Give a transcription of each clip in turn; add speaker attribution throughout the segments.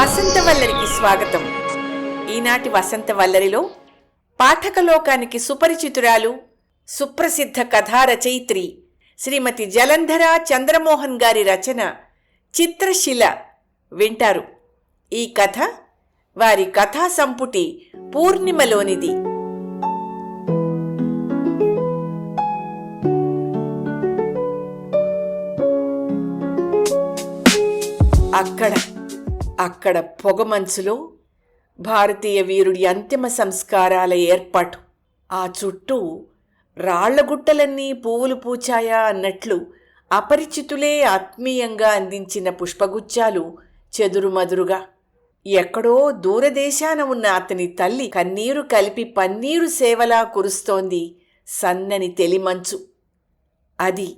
Speaker 1: వసంతవల్లరికి స్వాగతం. ఈనాటి వసంతవల్లరిలో పాఠకలోకానికి సుపరిచితురాలు, సుప్రసిద్ధ కథా రచయిత్రి శ్రీమతి జలంధర చంద్రమోహన్ గారి రచన చిత్రశిల వింటారు. ఈ కథ వారి కథా సంపుటి పూర్ణిమలోనిది. అక్కడ పొగమంచులో భారతీయ వీరుడి అంతిమ సంస్కారాల ఏర్పాటు. ఆ చుట్టూ రాళ్లగుట్టలన్నీ పువ్వులు పూచాయా అన్నట్లు అపరిచితులే ఆత్మీయంగా అందించిన పుష్పగుచ్చాలు చెదురుమదురుగా. ఎక్కడో దూరదేశాన ఉన్న అతని తల్లి కన్నీరు కలిపి పన్నీరు సేవలా కురుస్తోంది సన్నని తెలిమంచు. అది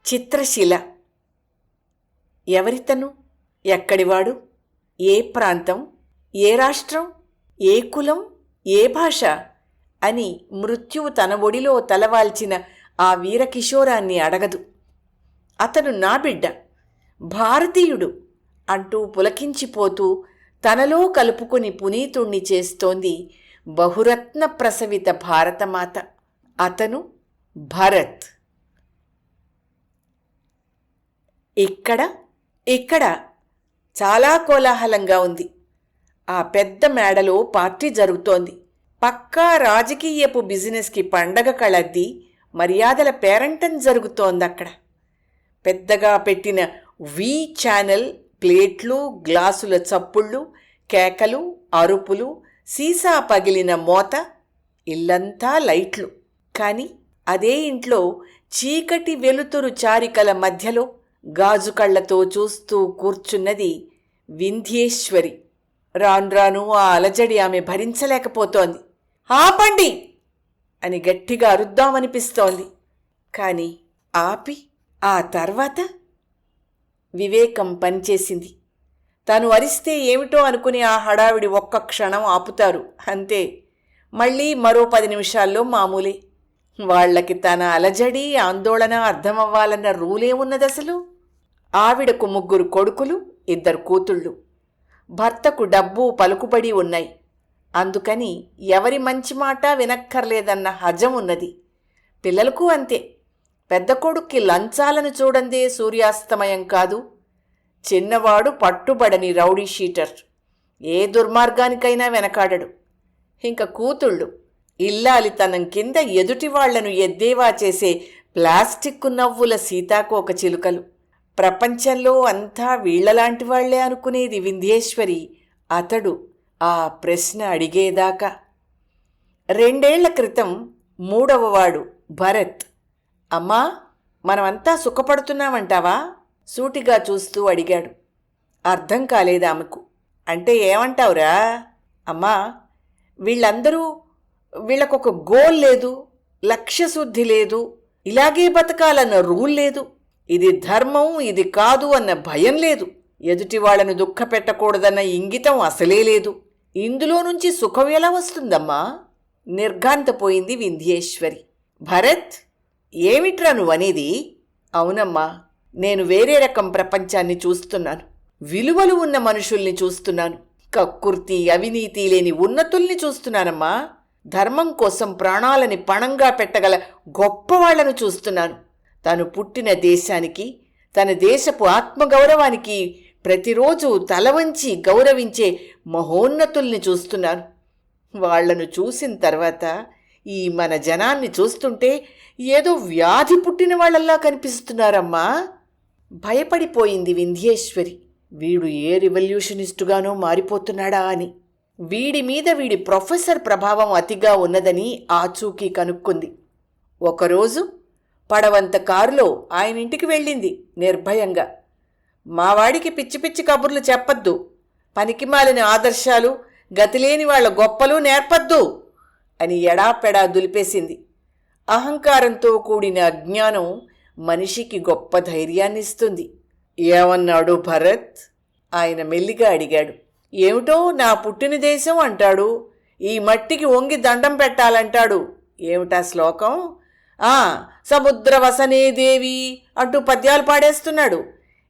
Speaker 1: చిత్రశిల. ఎవరితను? ఎక్కడివాడు? ఏ ప్రాంతం? ఏ రాష్ట్రం? ఏ కులం? ఏ భాష అని మృత్యువు తన ఒడిలో తలవాల్చిన ఆ వీరకిషోరాన్ని అడగదు. అతను నా బిడ్డ, భారతీయుడు అంటూ పులకించిపోతూ తనలో కలుపుకొని పునీతుణ్ణి చేస్తోంది బహురత్న ప్రసవిత భారతమాత. అతను భరత్. ఇక్కడ చాలా కోలాహలంగా ఉంది. ఆ పెద్ద మేడలో పార్టీ జరుగుతోంది. పక్కా రాజకీయపు బిజినెస్కి పండగ కళద్ది మర్యాదల పేరంటం జరుగుతోందక్కడ. పెద్దగా పెట్టిన వి ఛానల్ ప్లేట్లు, గ్లాసుల చప్పుళ్ళు, కేకలు, అరుపులు, సీసా పగిలిన మోత, ఇల్లంతా లైట్లు. కాని అదే ఇంట్లో చీకటి వెలుతురు చారికల మధ్యలో గాజు కళ్లతో చూస్తూ కూర్చున్నది వింధ్యేశ్వరి. రాను ఆ అలజడి ఆమె భరించలేకపోతోంది. ఆపండి అని గట్టిగా అరుద్దామనిపిస్తోంది. కాని ఆపి ఆ తర్వాత వివేకం పనిచేసింది. తను అరిస్తే ఏమిటో అనుకుని ఆ హడావిడి ఒక్క క్షణం ఆపుతారు, అంతే. మళ్ళీ మరో 10 నిమిషాల్లో మామూలే. వాళ్లకి తన అలజడి, ఆందోళన అర్థమవ్వాలన్న రూలేమున్నదసలు? ఆవిడకు 3 కొడుకులు, 2 కూతుళ్ళు. భర్తకు డబ్బు, పలుకుబడి ఉన్నాయి. అందుకని ఎవరి మంచి మాట వినక్కర్లేదన్న హజం ఉన్నది. పిల్లలకు అంతే. పెద్ద కొడుక్కి లంచాలను చూడందే సూర్యాస్తమయం కాదు. చిన్నవాడు పట్టుబడని రౌడీ షీటర్, ఏ దుర్మార్గానికైనా వెనకాడడు. ఇంక కూతుళ్ళు ఇల్లాలితనం కింద ఎదుటివాళ్లను ఎద్దేవా చేసే ప్లాస్టిక్ నవ్వుల సీతాకోక చిలుకలు. ప్రపంచంలో అంతా వీళ్లలాంటి వాళ్లే అనుకునేది వింధ్యేశ్వరి. అతడు ఆ ప్రశ్న అడిగేదాకా. 2 ఏళ్ల క్రితం 3వవాడు భరత్. అమ్మా, మనమంతా సుఖపడుతున్నామంటావా? సూటిగా చూస్తూ అడిగాడు. అర్థం కాలేదామెకు. అంటే ఏమంటావురా? అమ్మా, వీళ్ళకొక గోల్ లేదు, లక్ష్యశుద్ధి లేదు, ఇలాగే బతకాలన్న రూల్ లేదు, ఇది ధర్మం ఇది కాదు అన్న భయం లేదు, ఎదుటి వాళ్ళను దుఃఖ పెట్టకూడదన్న ఇంగితం అసలే లేదు. ఇందులో నుంచి సుఖం ఎలా వస్తుందమ్మా? నిర్ఘాంతపోయింది వింధ్యేశ్వరి. భరత్, ఏమిట్రా నువ్వనేది? అవునమ్మా, నేను వేరే రకం ప్రపంచాన్ని చూస్తున్నాను. విలువలు ఉన్న మనుషుల్ని చూస్తున్నాను. కక్కుర్తి, అవినీతి లేని ఉన్నతుల్ని చూస్తున్నానమ్మా. ధర్మం కోసం ప్రాణాలని పణంగా పెట్టగల గొప్పవాళ్లను చూస్తున్నాను. తను పుట్టిన దేశానికి, తన దేశపు ఆత్మగౌరవానికి ప్రతిరోజు తలవంచి గౌరవించే మహోన్నతుల్ని చూస్తున్నాను. వాళ్లను చూసిన తర్వాత ఈ మన జనాన్ని చూస్తుంటే ఏదో వ్యాధి పుట్టిన వాళ్ళల్లా కనిపిస్తున్నారమ్మా. భయపడిపోయింది వింధ్యేశ్వరి. వీడు ఏ రివల్యూషనిస్టుగానో మారిపోతున్నాడా అని. వీడి మీద వీడి ప్రొఫెసర్ ప్రభావం అతిగా ఉన్నదని ఆచూకీ కనుక్కుంది. ఒకరోజు పడవంత కారులో ఆయనింటికి వెళ్ళింది నిర్భయంగా. మావాడికి పిచ్చి పిచ్చి కబుర్లు చెప్పొద్దు, పనికిమాలిన ఆదర్శాలు, గతిలేని వాళ్ల గొప్పలు నేర్పద్దు అని ఎడాపెడా దులిపేసింది. అహంకారంతో కూడిన అజ్ఞానం మనిషికి గొప్ప ధైర్యాన్నిస్తుంది. ఏమన్నాడు భరత్? ఆయన మెల్లిగా అడిగాడు. ఏమిటో నా పుట్టిన దేశం అంటాడు, ఈ మట్టికి వంగి దండం పెట్టాలంటాడు. ఏమిటా శ్లోకం? సముద్రవసనే దేవి అంటూ పద్యాలు పాడేస్తున్నాడు.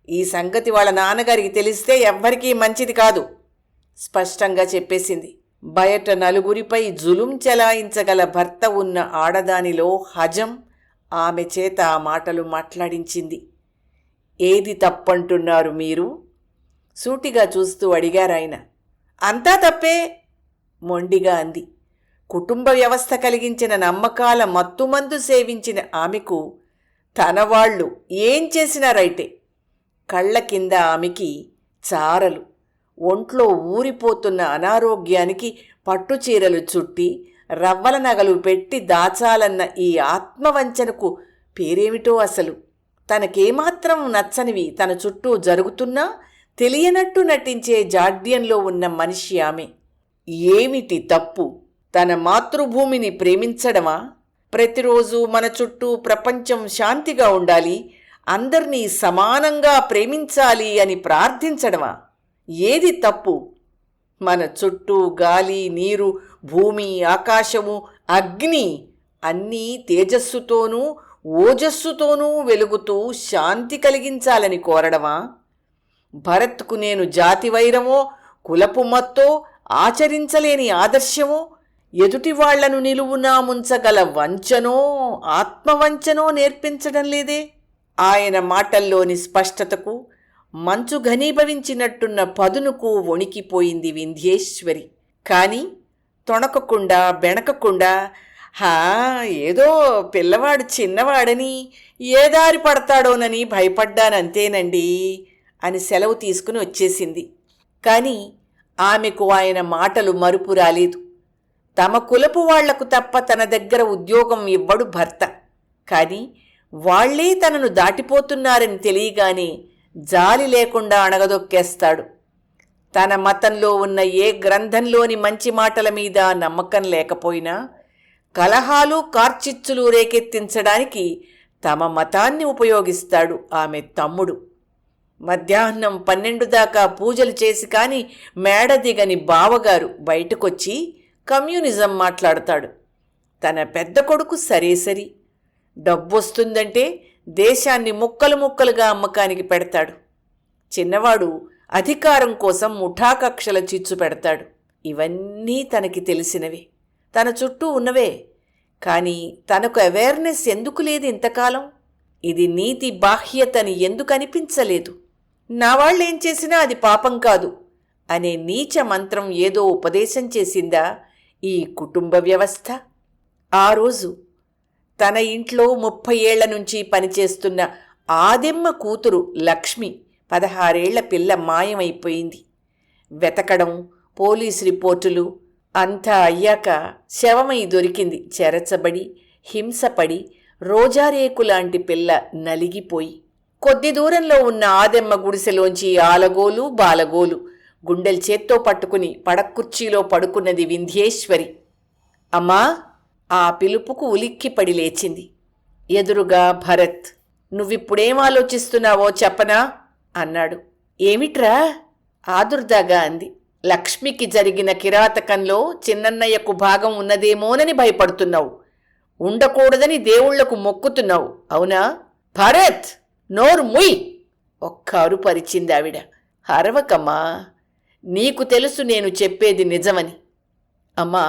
Speaker 1: ఈ సంగతి వాళ్ళ నాన్నగారికి తెలిస్తే ఎవ్వరికీ మంచిది కాదు. స్పష్టంగా చెప్పేసింది. బయట నలుగురిపై జులుం చెలాయించగల భర్త ఉన్న ఆడదానిలో హజం ఆమె చేత ఆ మాటలు మాట్లాడించింది. ఏది తప్పంటున్నారు మీరు? సూటిగా చూస్తూ అడిగారాయన. అంతా తప్పే మొండిగా అంది. కుటుంబ వ్యవస్థ కలిగించిన నమ్మకాల మత్తుమందు సేవించిన ఆమెకు తనవాళ్లు ఏం చేసినా రైటే. కళ్ళ కింద ఆమెకి చారలు. ఒంట్లో ఊరిపోతున్న అనారోగ్యానికి పట్టుచీరలు చుట్టి రవ్వల నగలు పెట్టి దాచాలన్న ఈ ఆత్మవంచనకు పేరేమిటో అసలు. తనకేమాత్రం నచ్చనివి తన చుట్టూ జరుగుతున్నా తెలియనట్టు నటించే జాడ్యంలో ఉన్న మనిషి ఆమె. ఏమిటి తప్పు? తన మాతృభూమిని ప్రేమించడమా? ప్రతిరోజు మన చుట్టూ ప్రపంచం శాంతిగా ఉండాలి, అందర్నీ సమానంగా ప్రేమించాలి అని ప్రార్థించడమా? ఏది తప్పు? మన చుట్టూ గాలి, నీరు, భూమి, ఆకాశము, అగ్ని అన్నీ తేజస్సుతోనూ ఓజస్సుతోనూ వెలుగుతూ శాంతి కలిగించాలని కోరడమా? భరత్కు నేను జాతి వైరమో కులపు మత్తో ఆచరించలేని ఆదర్శమో ఎదుటివాళ్లను నిలువునా ముంచగల వంచనో ఆత్మవంచనో నేర్పించడం లేదే. ఆయన మాటల్లోని స్పష్టతకు మంచు ఘనీభవించినట్టున్న పదునుకు వణికిపోయింది వింధ్యేశ్వరి. కాని తొణకకుండా బెణకకుండా, ఏదో పిల్లవాడు చిన్నవాడని ఏ దారి పడతాడోనని భయపడ్డానంతేనండి అని సెలవు తీసుకుని వచ్చేసింది. కాని ఆమెకు ఆయన మాటలు మరుపు రాలేదు. తమ కులపు వాళ్లకు తప్ప తన దగ్గర ఉద్యోగం ఇవ్వడు భర్త. కాని వాళ్లే తనను దాటిపోతున్నారని తెలియగానే జాలి లేకుండా అణగదొక్కేస్తాడు. తన మతంలో ఉన్న ఏ గ్రంథంలోని మంచి మాటల మీద నమ్మకం లేకపోయినా కలహాలు కార్చిచ్చులు రేకెత్తించడానికి తమ మతాన్ని ఉపయోగిస్తాడు ఆమె తమ్ముడు. మధ్యాహ్నం 12 దాకా పూజలు చేసి కాని మేడ దిగని బావగారు బయటకొచ్చి కమ్యూనిజం మాట్లాడతాడు. తన పెద్ద కొడుకు సరేసరి డబ్బొస్తుందంటే దేశాన్ని ముక్కలు ముక్కలుగా అమ్మకానికి పెడతాడు. చిన్నవాడు అధికారం కోసం ముఠాకక్షల చిచ్చు పెడతాడు. ఇవన్నీ తనకి తెలిసినవే, తన చుట్టూ ఉన్నవే. కానీ తనకు అవేర్నెస్ ఎందుకు లేదు ఇంతకాలం? ఇది నీతి బాహ్యతని ఎందుకు అనిపించలేదు? నా వాళ్ళేం చేసినా అది పాపం కాదు అనే నీచ మంత్రం ఏదో ఉపదేశం చేసిందా ఈ కుటుంబ వ్యవస్థ? ఆ రోజు తన ఇంట్లో 30 ఏళ్ల నుంచి పనిచేస్తున్న ఆదెమ్మ కూతురు లక్ష్మి 16 ఏళ్ల పిల్ల మాయమైపోయింది. వెతకడం, పోలీసు రిపోర్టులు అంతా అయ్యాక శవమై దొరికింది. చెరచబడి హింసపడి రోజారేకులాంటి పిల్ల నలిగిపోయి కొద్ది దూరంలో ఉన్న ఆదెమ్మ గుడిసెలోంచి ఆలగోలు బాలగోలు గుండెలు చేత్తో పట్టుకుని పడక్కుర్చీలో పడుకున్నది వింధ్యేశ్వరి. అమ్మా! ఆ పిలుపుకు ఉలిక్కిపడి లేచింది. ఎదురుగా భరత్. నువ్విప్పుడేం ఆలోచిస్తున్నావో చెప్పనా అన్నాడు. ఏమిట్రా? ఆదుర్దాగా అంది. లక్ష్మికి జరిగిన కిరాతకంలో చిన్నన్నయ్యకు భాగం ఉన్నదేమోనని భయపడుతున్నావు. ఉండకూడదని దేవుళ్లకు మొక్కుతున్నావు, అవునా? భరత్, నోరు ముయ్! ఒక్క అరుపరిచింది ఆవిడ. అరవకమ్మా, నీకు తెలుసు నేను చెప్పేది నిజమని. అమ్మా,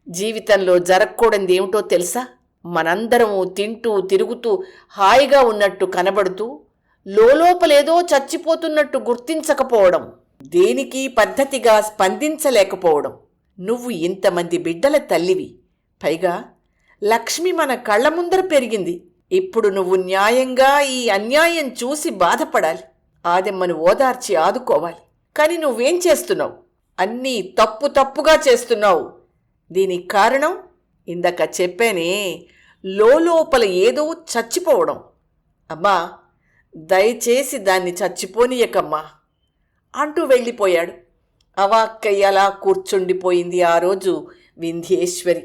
Speaker 1: జీవితంలో జరగకూడనిది ఏమిటో తెలుసా? మనందరము తింటూ తిరుగుతూ హాయిగా ఉన్నట్టు కనబడుతూ లోపలేదో చచ్చిపోతున్నట్టు గుర్తించకపోవడం, దేనికి పద్ధతిగా స్పందించలేకపోవడం. నువ్వు ఇంతమంది బిడ్డల తల్లివి. పైగా లక్ష్మి మన కళ్ల ముందర పెరిగింది. ఇప్పుడు నువ్వు న్యాయంగా ఈ అన్యాయం చూసి బాధపడాలి. ఆదెమ్మను ఓదార్చి ఆదుకోవాలి. కాని నువ్వేం చేస్తున్నావు? అన్నీ తప్పుగా చేస్తున్నావు. దీనికి కారణం ఇందాక చెప్పానే, లోపల ఏదో చచ్చిపోవడం. అమ్మా, దయచేసి దాన్ని చచ్చిపోనీయకమ్మా అంటూ వెళ్ళిపోయాడు. అవాక్కయ్యలా కూర్చుండిపోయింది ఆ రోజు వింధ్యేశ్వరి.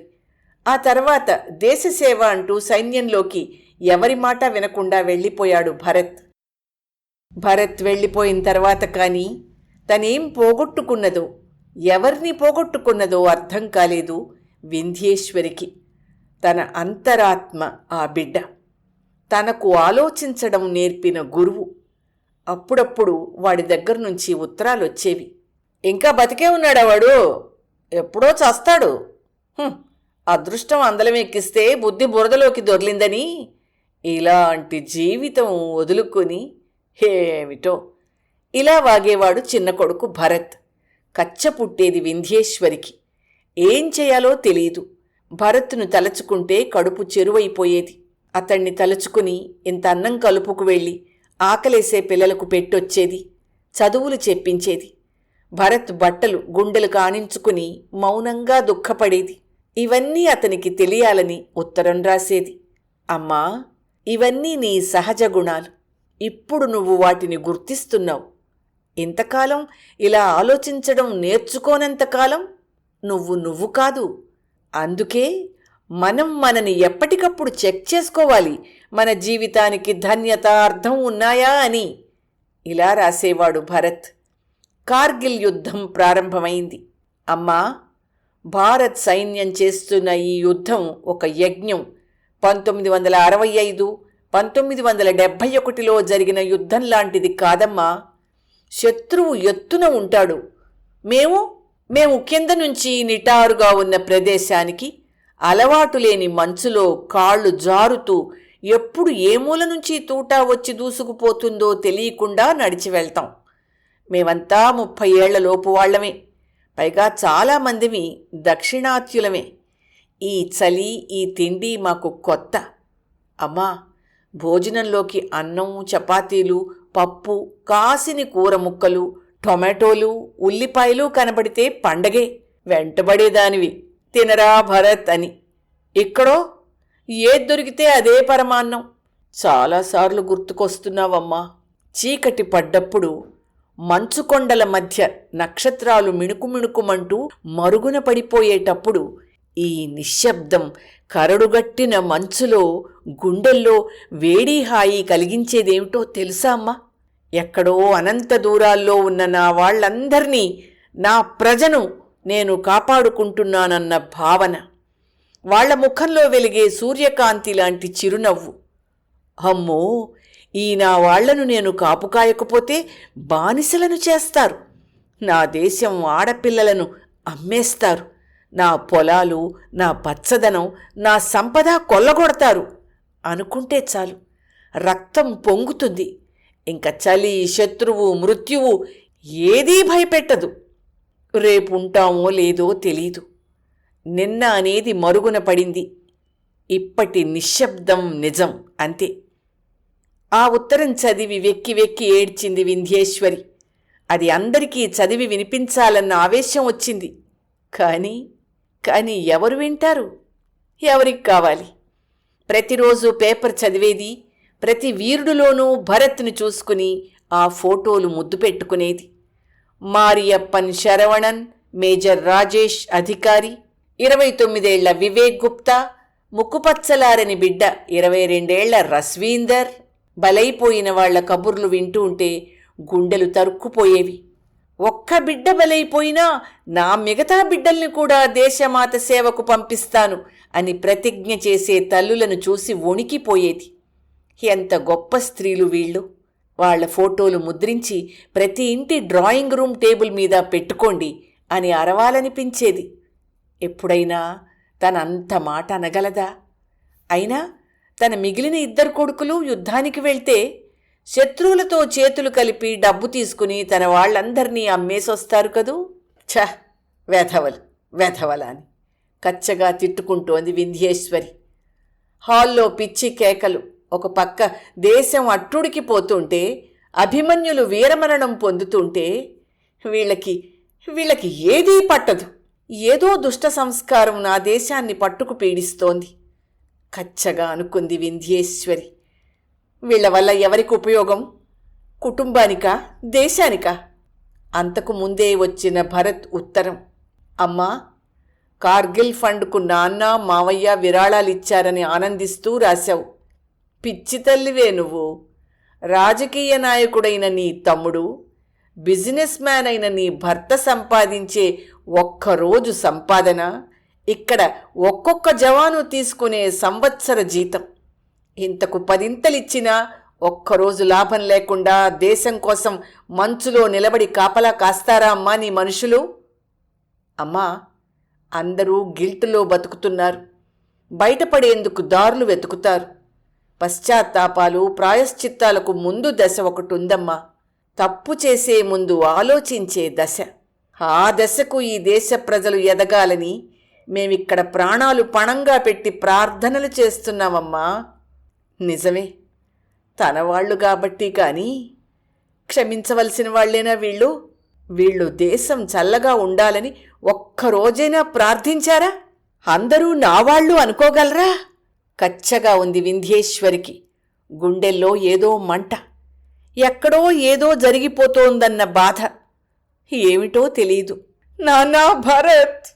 Speaker 1: ఆ తర్వాత దేశసేవ అంటూ సైన్యంలోకి ఎవరి మాట వినకుండా వెళ్ళిపోయాడు భరత్. భరత్ వెళ్ళిపోయిన తర్వాత కానీ తనేం పోగొట్టుకున్నదో, ఎవరిని పోగొట్టుకున్నదో అర్థం కాలేదు వింధ్యేశ్వరికి. తన అంతరాత్మ ఆ బిడ్డ, తనకు ఆలోచించడం నేర్పిన గురువు. అప్పుడప్పుడు వాడి దగ్గర నుంచి ఉత్తరాలొచ్చేవి. ఇంకా బతికే ఉన్నాడా వాడు? ఎప్పుడో చస్తాడు. అదృష్టం అందలం ఎక్కిస్తే బుద్ధి బురదలోకి దొర్లిందని ఇలాంటి జీవితం వదులుకొని ఏమిటో ఇలా వాగేవాడు చిన్న కొడుకు భరత్. కచ్చ పుట్టేది వింధ్యేశ్వరికి. ఏం చేయాలో తెలియదు. భరత్ను తలుచుకుంటే కడుపు చెరువైపోయేది. అతణ్ణి తలుచుకుని ఇంత అన్నం కలుపుకు వెళ్ళి ఆకలేసే పిల్లలకు పెట్టొచ్చేది, చదువులు చెప్పించేది. భరత్ బట్టలు గుండెలు కానించుకుని మౌనంగా దుఃఖపడేది. ఇవన్నీ అతనికి తెలియాలని ఉత్తరం రాసేది. అమ్మా, ఇవన్నీ నీ సహజ గుణాలు. ఇప్పుడు నువ్వు వాటిని గుర్తిస్తున్నావు. ఇంతకాలం ఇలా ఆలోచించడం నేర్చుకోనంతకాలం నువ్వు కాదు. అందుకే మనని ఎప్పటికప్పుడు చెక్ చేసుకోవాలి, మన జీవితానికి ధన్యత, అర్థం ఉన్నాయా అని. ఇలా రాసేవాడు భరత్. కార్గిల్ యుద్ధం ప్రారంభమైంది. అమ్మా, భారత్ సైన్యం చేస్తున్న ఈ యుద్ధం ఒక యజ్ఞం. 1965, 1971లో జరిగిన యుద్ధం లాంటిది కాదమ్మా. శత్రువు ఎత్తున ఉంటాడు. మేము కింద నుంచి నిటారుగా ఉన్న ప్రదేశానికి అలవాటు లేని మంచులో కాళ్ళు జారుతూ ఎప్పుడు ఏ మూల నుంచి తూటా వచ్చి దూసుకుపోతుందో తెలియకుండా నడిచి వెళ్తాం. మేమంతా 30 ఏళ్లలోపు వాళ్లమే. పైగా చాలామందిమి దక్షిణాత్యులమే. ఈ చలి, ఈ తిండి మాకు కొత్త. అమ్మా, భోజనంలోకి అన్నం, చపాతీలు, పప్పు, కాసిని కూర ముక్కలు, టొమాటోలు, ఉల్లిపాయలు కనబడితే పండగే. వెంటబడేదానివి, తినరా భరత్ అని. ఇక్కడో ఏది దొరికితే అదే పరమాన్నం. చాలాసార్లు గుర్తుకొస్తున్నావమ్మా. చీకటి పడ్డప్పుడు మంచుకొండల మధ్య నక్షత్రాలు మిణుకుమిణుకుమంటూ మరుగున పడిపోయేటప్పుడు ఈ నిశ్శబ్దం కరడుగట్టిన మంచులో గుండెల్లో వేడి హాయి కలిగించేదేమిటో తెలుసా అమ్మా? ఎక్కడో అనంత దూరాల్లో ఉన్న నా వాళ్లందరినీ, నా ప్రజను నేను కాపాడుకుంటున్నానన్న భావన, వాళ్ల ముఖంలో వెలిగే సూర్యకాంతి లాంటి చిరునవ్వు. అమ్మో, ఈ నా వాళ్లను నేను కాపుకాయకపోతే బానిసలను చేస్తారు. నా దేశం ఆడపిల్లలను అమ్మేస్తారు. నా పొలాలు, నా పచ్చదనం, నా సంపద కొల్లగొడతారు అనుకుంటే చాలు, రక్తం పొంగుతుంది. ఇంక చలి, శత్రువు, మృత్యువు ఏదీ భయపెట్టదు. రేపుంటామో లేదో తెలీదు. నిన్న అనేది మరుగున పడింది. ఇప్పటి నిశ్శబ్దం నిజం, అంతే. ఆ ఉత్తరం చదివి వెక్కి వెక్కి ఏడ్చింది వింధ్యేశ్వరి. అది అందరికీ చదివి వినిపించాలన్న ఆవేశం వచ్చింది. కానీ ఎవరు వింటారు? ఎవరికి కావాలి? ప్రతిరోజు పేపర్ చదివేది, ప్రతి వీరుడులోనూ భరత్ను చూసుకుని ఆ ఫోటోలు ముద్దు పెట్టుకునేది. మారియప్పన్ శరవణన్, మేజర్ రాజేష్ అధికారి, 29 ఏళ్ల వివేక్ గుప్తా, ముక్కుపచ్చలారని బిడ్డ 22 ఏళ్ల రస్వీందర్. బలైపోయిన వాళ్ల కబుర్లు వింటూ ఉంటే గుండెలు తరుక్కుపోయేవి. ఒక్క బిడ్డ బలైపోయినా నా మిగతా బిడ్డల్ని కూడా దేశమాత సేవకు పంపిస్తాను అని ప్రతిజ్ఞ చేసే తల్లులను చూసి వణికిపోయేది. ఎంత గొప్ప స్త్రీలు వీళ్ళు! వాళ్ల ఫోటోలు ముద్రించి ప్రతి ఇంటి డ్రాయింగ్ రూమ్ టేబుల్ మీద పెట్టుకోండి అని అరవాలనిపించేది. ఎప్పుడైనా తనంత మాట అనగలదా? అయినా తన మిగిలిన 2 కొడుకులు యుద్ధానికి వెళ్తే శత్రువులతో చేతులు కలిపి డబ్బు తీసుకుని తన వాళ్లందరినీ అమ్మేసొస్తారు కదూ. వెధవలని కచ్చగా తిట్టుకుంటోంది వింధ్యేశ్వరి. హాల్లో పిచ్చి కేకలు. ఒక పక్క దేశం అట్టుడికి పోతుంటే, అభిమన్యులు వీరమరణం పొందుతుంటే వీళ్ళకి ఏదీ పట్టదు. ఏదో దుష్ట సంస్కారం నా దేశాన్ని పట్టుకు పీడిస్తోంది కచ్చగా అనుకుంది వింధ్యేశ్వరి. వీళ్ల వల్ల ఎవరికి ఉపయోగం? కుటుంబానికా, దేశానికా? అంతకు ముందే వచ్చిన భరత్ ఉత్తరం. అమ్మా, కార్గిల్ ఫండ్కు నాన్న, మావయ్య విరాళాలిచ్చారని ఆనందిస్తూ రాశావు. పిచ్చి తల్లివే నువ్వు. రాజకీయ నాయకుడైన నీ తమ్ముడు, బిజినెస్ మ్యాన్ అయిన నీ భర్త సంపాదించే ఒక్కరోజు సంపాదన ఇక్కడ ఒక్కొక్క జవాను తీసుకునే సంవత్సర జీతం. ఇంతకు 10 ఇంతలిచ్చినా ఒక్కరోజు లాభం లేకుండా దేశం కోసం మంచులో నిలబడి కాపలా కాస్తారా అమ్మా నీ మనుషులు? అమ్మా, అందరూ గిల్టులో బతుకుతున్నారు. బయటపడేందుకు దారులు వెతుకుతారు. పశ్చాత్తాపాలు, ప్రాయశ్చిత్తాలకు ముందు దశ ఒకటుందమ్మా. తప్పు చేసే ముందు ఆలోచించే దశ. ఆ దశకు ఈ దేశ ప్రజలు ఎదగాలని మేమిక్కడ ప్రాణాలు పణంగా పెట్టి ప్రార్థనలు చేస్తున్నామమ్మా. నిజమే, తనవాళ్లు కాబట్టి కానీ క్షమించవలసిన వాళ్లేనా వీళ్ళు? వీళ్ళు దేశం చల్లగా ఉండాలని ఒక్కరోజైనా ప్రార్థించారా? అందరూ నావాళ్లు అనుకోగలరా? కచ్చగా ఉంది వింధ్యేశ్వరికి. గుండెల్లో ఏదో మంట, ఎక్కడో ఏదో జరిగిపోతోందన్న బాధ. ఏమిటో తెలీదు. నాన్నా భరత్,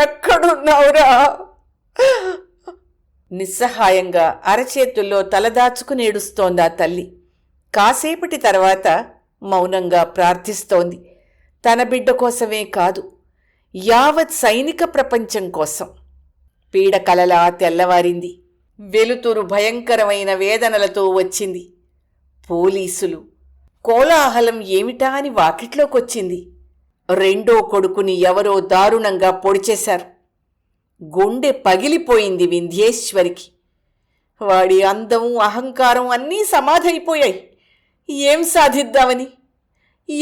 Speaker 1: ఎక్కడున్నావురా? నిస్సహాయంగా అరచేతుల్లో తలదాచుకుని ఏడుస్తోంది ఆ తల్లి. కాసేపటి తర్వాత మౌనంగా ప్రార్థిస్తోంది. తన బిడ్డ కోసమే కాదు, యావత్ సైనిక ప్రపంచం కోసం. పీడకలలా తెల్లవారింది. వెలుతురు భయంకరమైన వేదనలతో వచ్చింది. పోలీసులు. కోలాహలం ఏమిటా అని వాకిట్లోకొచ్చింది. రెండో కొడుకుని ఎవరో దారుణంగా పొడిచేశారు. గుండె పగిలిపోయింది వింధ్యేశ్వరికి. వాడి అందం, అహంకారం అన్నీ సమాధైపోయాయి. ఏం సాధిద్దామని?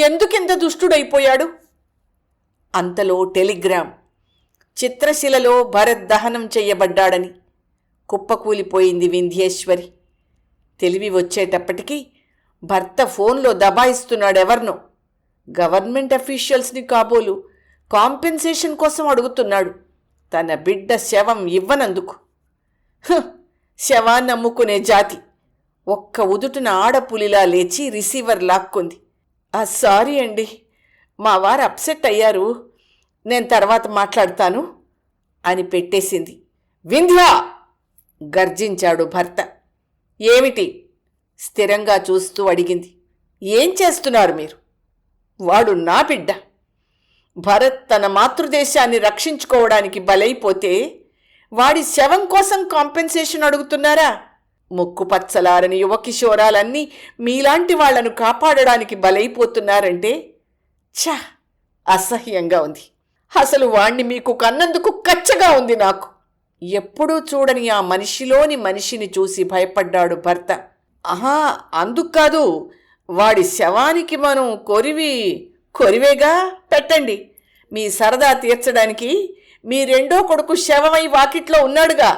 Speaker 1: ఎందుకింత దుష్టుడైపోయాడు? అంతలో టెలిగ్రామ్. చిత్రశిలలో భరత్ దహనం చెయ్యబడ్డాడని. కుప్పకూలిపోయింది వింధ్యేశ్వరి. తెలివి వచ్చేటప్పటికీ భర్త ఫోన్లో దబాయిస్తున్నాడెవర్నో. గవర్నమెంట్ అఫీషియల్స్ని కాబోలు కాంపెన్సేషన్ కోసం అడుగుతున్నాడు. తన బిడ్డ శవం ఇవ్వనందుకు. శవాన్ని అమ్ముకునే జాతి. ఒక్క ఉదుటున ఆడపులిలా లేచి రిసీవర్ లాక్కుంది. సారీ అండి, మా వారు అప్సెట్ అయ్యారు, నేను తర్వాత మాట్లాడతాను అని పెట్టేసింది. వింధ్యా! గర్జించాడు భర్త. ఏమిటి? స్థిరంగా చూస్తూ అడిగింది. ఏం చేస్తున్నారు మీరు? వాడు నా బిడ్డ. భరత్ తన మాతృదేశాన్ని రక్షించుకోవడానికి బలైపోతే వాడి శవం కోసం కాంపెన్సేషన్ అడుగుతున్నారా? ముక్కు పచ్చలారని యువకిషోరాలన్నీ మీలాంటి వాళ్లను కాపాడడానికి బలైపోతున్నారంటే ఛా, అసహ్యంగా ఉంది. అసలు వాణ్ణి మీకు కన్నందుకు కచ్చగా ఉంది నాకు. ఎప్పుడూ చూడని ఆ మనిషిలోని మనిషిని చూసి భయపడ్డాడు భర్త. అందుకు కాదు, వాడి శవానికి మనం కొరివేగా పెట్టండి. మీ సరదా తీర్చడానికి మీ రెండో కొడుకు శవమై వాకిట్లో ఉన్నాడుగా.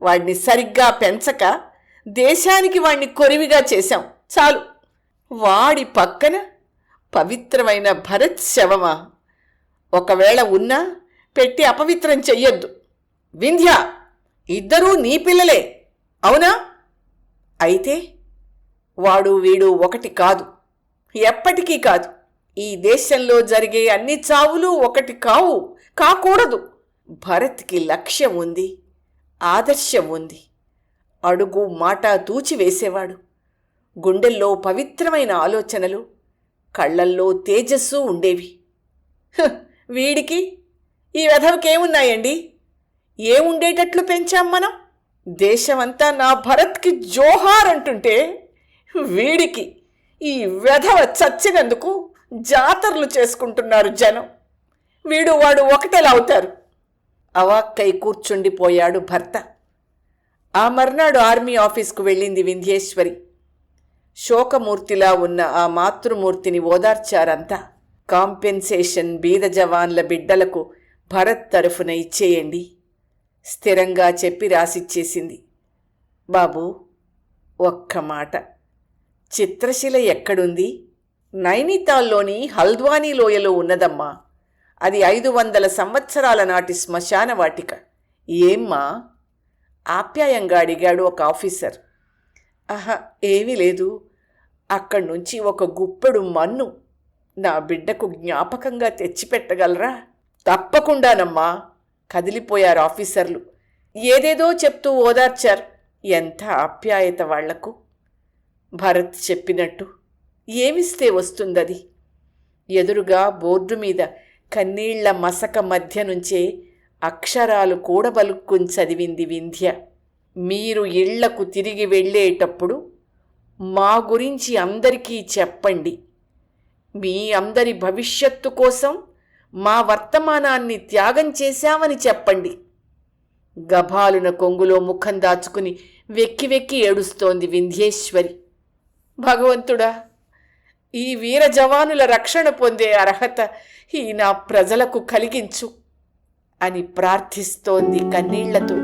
Speaker 1: వాడిని సరిగ్గా పెంచక దేశానికి వాణ్ణి కొరివిగా చేశాం, చాలు. వాడి పక్కన పవిత్రమైన భరత్ శవమా? ఒకవేళ ఉన్నా పెట్టి అపవిత్రం చెయ్యొద్దు. వింధ్య, ఇద్దరూ నీ పిల్లలే, అవునా? అయితే వాడు వీడు ఒకటి కాదు, ఎప్పటికీ కాదు. ఈ దేశంలో జరిగే అన్ని చావులు ఒకటి కాకూడదు. భరత్కి లక్ష్యం ఉంది, ఆదర్శం ఉంది. అడుగు మాట తూచి వేసేవాడు. గుండెల్లో పవిత్రమైన ఆలోచనలు, కళ్లల్లో తేజస్సు ఉండేవి. వీడికి, ఈ వెధవకేమున్నాయండి? ఏముండేటట్లు పెంచాం మనం? దేశమంతా నా భరత్కి జోహార్ అంటుంటే వీడికి, ఈ వెధవ చచ్చినందుకు జాతరలు చేసుకుంటున్నారు జనం. వీడు వాడు ఒకటెలా అవుతారు? అవాక్కై కూర్చుండిపోయాడు భర్త. ఆ మర్నాడు ఆర్మీ ఆఫీస్కు వెళ్ళింది వింధ్యేశ్వరి. శోకమూర్తిలా ఉన్న ఆ మాతృమూర్తిని ఓదార్చారంతా. కాంపెన్సేషన్ బీద జవాన్ల బిడ్డలకు భరత్ తరఫున ఇచ్చేయండి స్థిరంగా చెప్పి రాసిచ్చేసింది. బాబూ, ఒక్క మాట. చిత్రశిల ఎక్కడుంది? నైనితాల్లోని హల్ద్వానీ లోయలో ఉన్నదమ్మా. అది 500 సంవత్సరాల నాటి శ్మశాన వాటిక. ఏమ్మా? ఆప్యాయంగా అడిగాడు ఒక ఆఫీసర్. ఏమీ లేదు. అక్కడి నుంచి ఒక గుప్పెడు మన్ను నా బిడ్డకు జ్ఞాపకంగా తెచ్చిపెట్టగలరా? తప్పకుండానమ్మా. కదిలిపోయారు ఆఫీసర్లు. ఏదేదో చెప్తూ ఓదార్చారు. ఎంత ఆప్యాయత వాళ్లకు. భరత్ చెప్పినట్టు ఏమిస్తే వస్తుందది? ఎదురుగా బోర్డు మీద కన్నీళ్ల మసక మధ్య నుంచే అక్షరాలు కూడబలుక్కుని చదివింది వింధ్య. మీరు ఇళ్లకు తిరిగి వెళ్ళేటప్పుడు మా గురించి అందరికీ చెప్పండి. మీ అందరి భవిష్యత్తు కోసం మా వర్తమానాన్ని త్యాగం చేశామని చెప్పండి. గభాలున కొంగులో ముఖం దాచుకుని వెక్కి వెక్కి ఏడుస్తోంది వింధ్యేశ్వరి. భగవంతుడా, ఈ వీర జవానుల రక్షణ పొందే అర్హత ఈ నా ప్రజలకు కలిగించు అని ప్రార్థిస్తోంది కన్నీళ్లతో.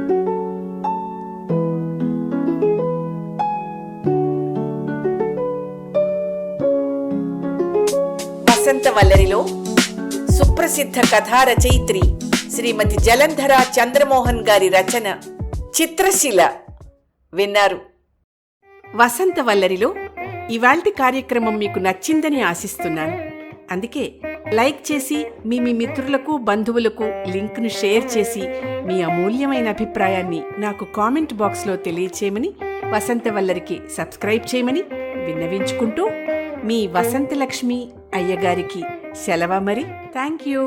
Speaker 1: వసంతవల్లరిలో సుప్రసిద్ధ కథా రచయిత్రి శ్రీమతి జలంధర చంద్రమోహన్ గారి రచన చిత్రశిల విన్నారు.
Speaker 2: వసంతవల్లరిలో ఇవాల్టి కార్యక్రమం మీకు నచ్చిందని ఆశిస్తున్నాను. అందుకే లైక్ చేసి మీ మిత్రులకు బంధువులకు లింక్ను షేర్ చేసి మీ అమూల్యమైన అభిప్రాయాన్ని నాకు కామెంట్ బాక్స్లో తెలియచేయమని, వసంతవల్లరికి సబ్స్క్రైబ్ చేయమని విన్నవించుకుంటూ మీ వసంతలక్ష్మి అయ్యగారికి సెలవు. మరి థ్యాంక్ యూ.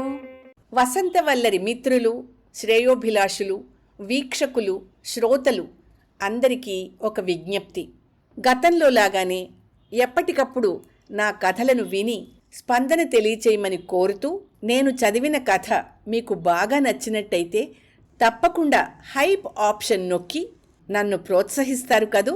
Speaker 1: వసంతవల్లరి మిత్రులు, శ్రేయోభిలాషులు, వీక్షకులు, శ్రోతలు అందరికీ ఒక విజ్ఞప్తి. గతంలో లాగానే ఎప్పటికప్పుడు నా కథలను విని స్పందన తెలియచేయమని కోరుతూ, నేను చదివిన కథ మీకు బాగా నచ్చినట్టయితే తప్పకుండా హైప్ ఆప్షన్ నొక్కి నన్ను ప్రోత్సహిస్తారు కదూ.